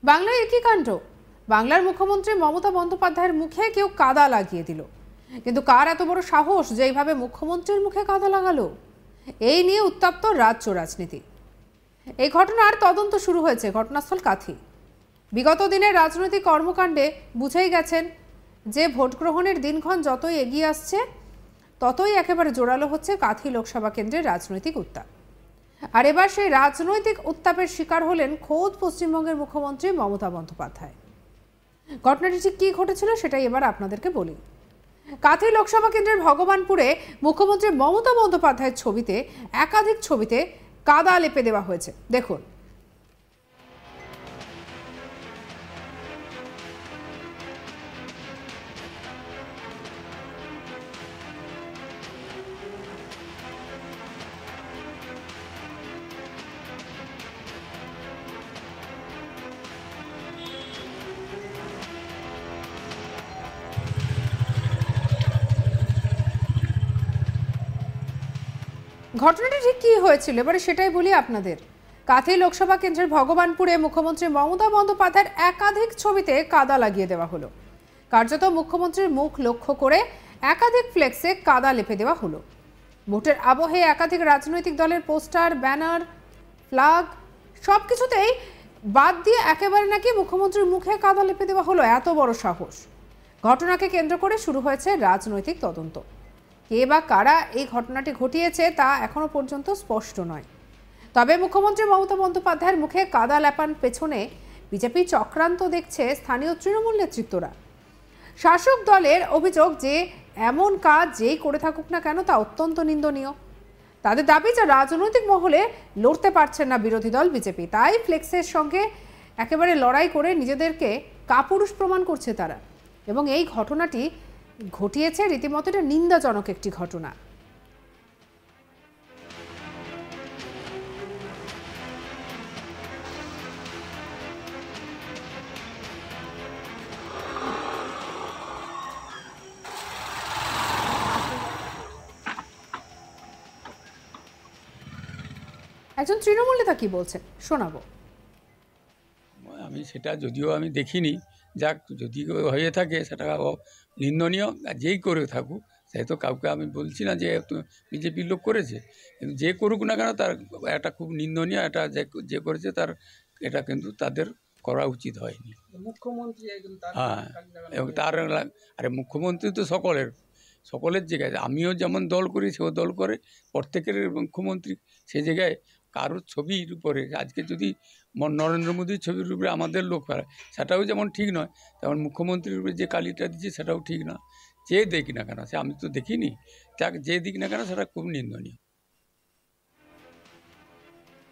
বাংলায় একই কাণ্ড। বাংলার মুখ্যমন্ত্রী মমতা বন্দ্যোপাধ্যায়ের মুখে কেউ কাদা লাগিয়ে দিল, কিন্তু কার এত বড় সাহস যে এইভাবে মুখ্যমন্ত্রীর মুখে কাদা লাগালো? এই নিয়ে উত্তপ্ত রাজ্য রাজনীতি। এই ঘটনার তদন্ত শুরু হয়েছে ঘটনাস্থল কাথি। বিগত দিনের রাজনৈতিক কর্মকাণ্ডে বুঝেই গেছেন যে ভোট গ্রহণের দিনক্ষণ যতই এগিয়ে আসছে ততই একেবারে জোরালো হচ্ছে কাথি লোকসভা কেন্দ্রের রাজনৈতিক উত্তাপ। আর এবার সেই রাজনৈতিক উত্তাপের শিকার হলেন খোদ পশ্চিমবঙ্গের মুখ্যমন্ত্রী মমতা বন্দ্যোপাধ্যায়। ঘটনাটি ঠিক কী ঘটেছিল সেটাই এবার আপনাদেরকে বলি। কাথি লোকসভা কেন্দ্রের ভগবানপুরে মুখ্যমন্ত্রী মমতা বন্দ্যোপাধ্যায়ের ছবিতে একাধিক ছবিতে কাদা লেপে দেওয়া হয়েছে। দেখুন, ঘটনাটি ঠিক কী হয়েছিল এবারে সেটাই বলি আপনাদের। কাথি লোকসভা কেন্দ্রের ভগবানপুরে মুখ্যমন্ত্রী মমতা বন্দ্যোপাধ্যায়ের একাধিক ছবিতে কাদা লাগিয়ে দেওয়া হলো। কার্যত মুখ্যমন্ত্রীর মুখ লক্ষ্য করে একাধিক ফ্লেক্সে কাদা লেপে দেওয়া হলো। ভোটের আবহে একাধিক রাজনৈতিক দলের পোস্টার, ব্যানার, ফ্ল্যাগ সব কিছুতেই বাদ দিয়ে একেবারে নাকি মুখ্যমন্ত্রীর মুখে কাদা লেপে দেওয়া হলো। এত বড় সাহস! ঘটনাকে কেন্দ্র করে শুরু হয়েছে রাজনৈতিক তদন্ত। কে বা কারা এই ঘটনাটি ঘটিয়েছে তা এখনো পর্যন্ত স্পষ্ট নয়। তবে মুখ্যমন্ত্রী মমতা বন্দ্যোপাধ্যায়ের মুখে কাদা লেপান পেছনে বিজেপি চক্রান্ত দেখছে স্থানীয় তৃণমূল নেতৃত্বরা। শাসক দলের অভিযোগ যে এমন কাজ যেই করে থাকুক না কেন তা অত্যন্ত নিন্দনীয়। তাদের দাবি যে রাজনৈতিক মহলে লড়তে পারছেন না বিরোধী দল বিজেপি, তাই ফ্লেক্সের সঙ্গে একেবারে লড়াই করে নিজেদেরকে কাপুরুষ প্রমাণ করছে তারা। এবং এই ঘটনাটি ঘটিয়েছে রীতিমতো এটা নিন্দাজনক একটি ঘটনা। একজন তৃণমূল নেতা কি বলছেন শোনাবো। আমি সেটা যদিও আমি দেখিনি, যাক যদি হয়ে থাকে সেটা নিন্দনীয়, যেই করে থাকুক। তাই তো কাউকে আমি বলছি না যে বিজেপির লোক করেছে, কিন্তু যে করুক না কেন তার এটা খুব নিন্দনীয়। এটা যে করেছে তার এটা কিন্তু তাদের করা উচিত হয়নি। মুখ্যমন্ত্রী হ্যাঁ, এবং তার আরে মুখ্যমন্ত্রী তো সকলের জায়গায়, আমিও যেমন দল করি সেও দল করে, প্রত্যেকের মুখ্যমন্ত্রী। সেই জায়গায় কারোর ছবির উপরে আজকে যদি নরেন্দ্র মোদীর ছবির উপরে আমাদের লোক ফেলে সেটাও যেমন ঠিক নয়, তেমন মুখ্যমন্ত্রীর উপরে যে কালিটা দিচ্ছে সেটাও ঠিক না। যে দেখি না কেন, সে আমি তো দেখিনি, যাক যে দিক না কেন সেটা খুব নিন্দনীয়।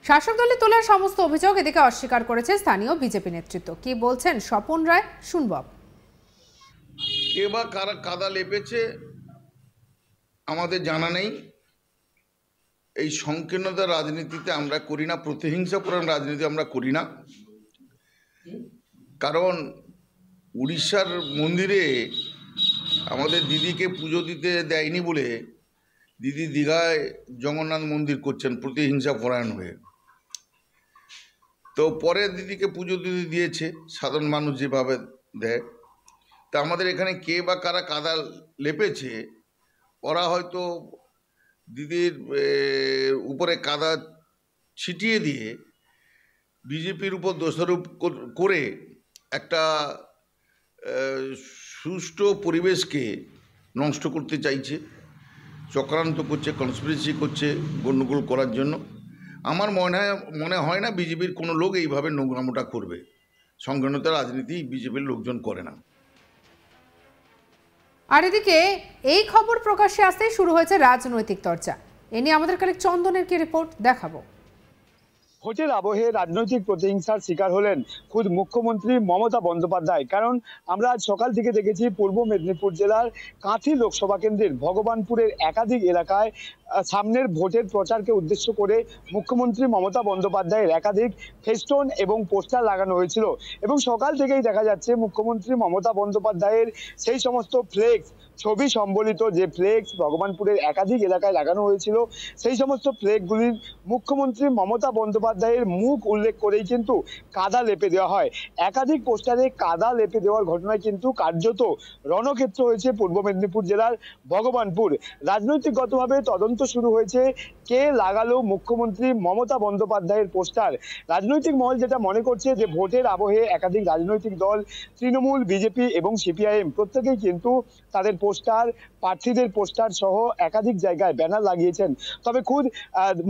শাসক দলের তোলার সমস্ত অভিযোগ এদিকে অস্বীকার করেছে স্থানীয় বিজেপি নেতৃত্ব। কি বলছেন স্বপন রায় শুনব। কে বা কারা কাদা লেপেছে আমাদের জানা নেই। এই সংকীর্ণতার রাজনীতিতে আমরা করি না, প্রতিহিংসাপূর্ণ রাজনীতি আমরা করি না। কারণ উড়িষ্যার মন্দিরে আমাদের দিদিকে পুজো দিতে দেয়নি বলে দিদি দীঘায় জগন্নাথ মন্দির করছেন প্রতিহিংসা পরায়ণ হয়ে। তো পরে দিদিকে পুজো দিতে দিয়েছে সাধারণ মানুষ যেভাবে দেয়। তা আমাদের এখানে কে বা কারা কাদা লেপেছে, ওরা হয়তো দিদির উপরে কাদা ছিটিয়ে দিয়ে বিজেপির উপর দোষারোপ করে একটা সুষ্ঠু পরিবেশকে নষ্ট করতে চাইছে, চক্রান্ত করছে, কনস্পিরেসি করছে গণ্ডগোল করার জন্য। আমার মনে হয় না বিজেপির কোনো লোক এইভাবে নোংরামোটা করবে। সংকীর্ণতা রাজনীতি বিজেপির লোকজন করে না। আর এদিকে এই খবর প্রকাশ্যে আসতেই শুরু হয়েছে রাজনৈতিক চর্চা। এ নিয়ে আমাদের কাছে চন্দনের কি রিপোর্ট দেখাবো। ভোটের আবহে রাজনৈতিক প্রতিহিংসার শিকার হলেন খুদ মুখ্যমন্ত্রী মমতা বন্দ্যোপাধ্যায়। কারণ আমরা আজ সকাল থেকে দেখেছি পূর্ব মেদিনীপুর জেলার কাঁথি লোকসভা কেন্দ্রের ভগবানপুরের একাধিক এলাকায় সামনের ভোটের প্রচারকে উদ্দেশ্য করে মুখ্যমন্ত্রী মমতা বন্দ্যোপাধ্যায়ের একাধিক ফেস্টুন এবং পোস্টার লাগানো হয়েছিল। এবং সকাল থেকেই দেখা যাচ্ছে মুখ্যমন্ত্রী মমতা বন্দ্যোপাধ্যায়ের সেই সমস্ত ফ্লেক্স, ছবি সম্বলিত যে ফ্লেক্স ভগবানপুরের একাধিক এলাকায় লাগানো হয়েছিল, সেই সমস্ত ফ্লেক্সগুলির মুখ্যমন্ত্রী মমতা বন্দ্যোপাধ্যায় বন্দ্যোপাধ্যায়ের মুখ উল্লেখ করেই কিন্তু কাদা লেপে দেওয়া হয়। একাধিক পোস্টারে কাদা লেপে দেওয়ার ঘটনায় কিন্তু কার্যত রণক্ষেত্র হয়েছে পূর্ব মেদিনীপুর জেলার ভগবানপুর। রাজনৈতিকগতভাবে তদন্ত শুরু হয়েছে, কে লাগালো মুখ্যমন্ত্রী মমতা বন্দ্যোপাধ্যায়ের পোস্টার। রাজনৈতিক মহল যেটা মনে করছে যে ভোটের আবহে একাধিক রাজনৈতিক দল তৃণমূল, বিজেপি এবং সিপিআইএম প্রত্যেকেই কিন্তু তাদের পোস্টার, প্রার্থীদের পোস্টার সহ একাধিক জায়গায় ব্যানার লাগিয়েছেন। তবে খুদ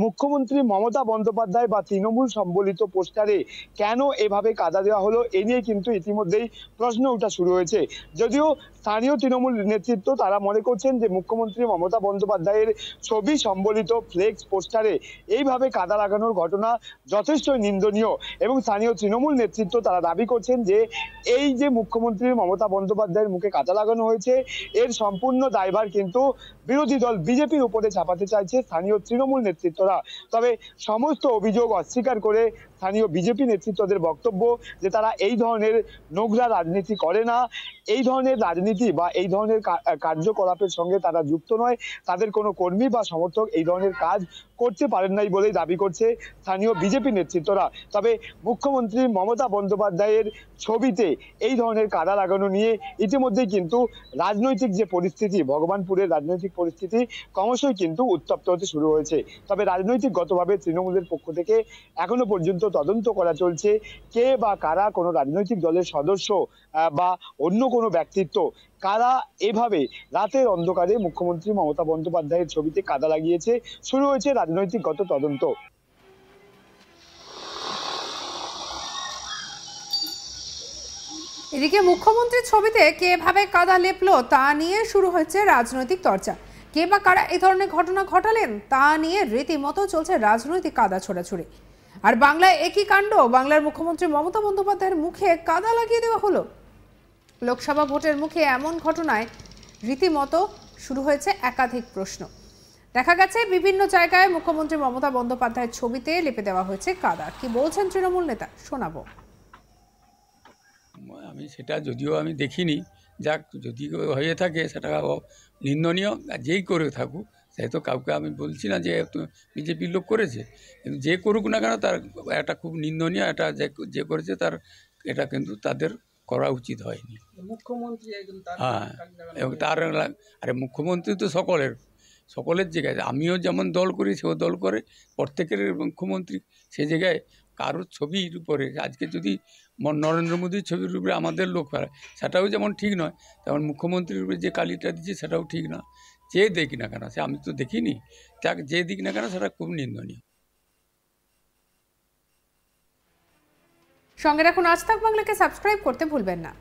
মুখ্যমন্ত্রী মমতা বন্দ্যোপাধ্যায় বা তৃণমূল সম্বলিত পোস্টারে কেন এভাবে কাদা দেওয়া হলো, এ নিয়ে কিন্তু ইতিমধ্যেই প্রশ্ন ওঠা শুরু হয়েছে। যদিও স্থানীয় তৃণমূল নেতৃত্ব তারা মনে করছেন যে মুখ্যমন্ত্রী মমতা বন্দ্যোপাধ্যায়ের ছবি সম্বলিত ফ্লেক্স পোস্টারে এইভাবে কাদা লাগানোর ঘটনা যথেষ্ট নিন্দনীয়, এবং স্থানীয় তৃণমূল নেতৃত্ব তারা দাবি করছেন যে এই যে মুখ্যমন্ত্রী মমতা বন্দ্যোপাধ্যায়ের মুখে কাদা লাগানো হয়েছে, এর সম্পূর্ণ দায়ভার কিন্তু বিরোধী দল বিজেপির উপরে চাপাতে চাইছে স্থানীয় তৃণমূল নেতৃত্বরা। তবে সমস্ত অভিযোগ অস্বীকার করে স্থানীয় বিজেপি নেতৃত্বদের বক্তব্য যে তারা এই ধরনের নোংরা রাজনীতি করে না, এই ধরনের রাজনীতি বা এই ধরনের কার্যকলাপের সঙ্গে তারা যুক্ত নয়, তাদের কোনো কর্মী বা সমর্থক এই ধরনের কাজ করতে পারেন নাই বলেই দাবি করছে স্থানীয় বিজেপি নেতৃত্বরা। তবে মুখ্যমন্ত্রী মমতা বন্দ্যোপাধ্যায়ের ছবিতে এই ধরনের কাদা লাগানো নিয়ে ইতিমধ্যেই কিন্তু রাজনৈতিক যে পরিস্থিতি, ভগবানপুরের রাজনৈতিক পরিস্থিতি ক্রমশই কিন্তু উত্তপ্ত হতে শুরু হয়েছে। তবে রাজনৈতিকগতভাবে তৃণমূলের পক্ষ থেকে এখনো পর্যন্ত তদন্ত করা চলছে, কে বা কারা কোনো রাজনৈতিক দলের সদস্য বা অন্য কোনো ব্যক্তিত্ব কারা এভাবে রাতের অন্ধকারে মুখ্যমন্ত্রী মমতা বন্দ্যোপাধ্যায়ের ছবিতে কাদা লাগিয়েছে। শুরু হয়েছে রাজনৈতিকগত তদন্ত। এদিকে মুখ্যমন্ত্রীর ছবিতে কে ভাবে কাদা লেপলো তা নিয়ে শুরু হয়েছে রাজনৈতিক চর্চা। কে বা কারা এই ধরনের ঘটনা ঘটালেন তা নিয়ে রীতিমতো চলছে রাজনৈতিক কাদা ছোড়াছুড়ি। আর বাংলায় একই কাণ্ড, বাংলার মুখ্যমন্ত্রী মমতা বন্দ্যোপাধ্যায়ের মুখে কাদা লাগিয়ে দেওয়া হলো। লোকসভা ভোটের মুখে এমন ঘটনায় রীতিমতো শুরু হয়েছে একাধিক প্রশ্ন। দেখা গেছে বিভিন্ন জায়গায় মুখ্যমন্ত্রী মমতা বন্দ্যোপাধ্যায়ের ছবিতে লেপে দেওয়া হয়েছে কাদা। কি বলছেন তৃণমূল নেতা, শোনাবো। আমি সেটা যদিও আমি দেখিনি, যাক যদি হয়ে থাকে সেটা নিন্দনীয়, যেই করে থাকুক, সেই তো কাউকে আমি বলছি না যে বিজেপির লোক করেছে, কিন্তু যে করুক না কেন তার একটা খুব নিন্দনীয়, এটা যে করেছে তার এটা কিন্তু তাদের করা উচিত হয়নি। মুখ্যমন্ত্রী হ্যাঁ, এবং তার আরে মুখ্যমন্ত্রী তো সকলের জায়গায়, আমিও যেমন দল করি সেও দল করে, প্রত্যেকের মুখ্যমন্ত্রী সে জায়গায় কারোর ছবির উপরে আজকে যদি নরেন্দ্র মোদীর ছবির উপরে আমাদের লোক ফেলে সেটাও যেমন ঠিক নয়, তেমন মুখ্যমন্ত্রীর উপরে যে কালিটা দিচ্ছে সেটাও ঠিক না। যে দেখি না কেন, সে আমি তো দেখিনি, যাক যে দিক না কেন সেটা খুব নিন্দনীয়। সঙ্গে রাখুন আজ তাক বাংলাকে, সাবস্ক্রাইব করতে ভুলবেন না।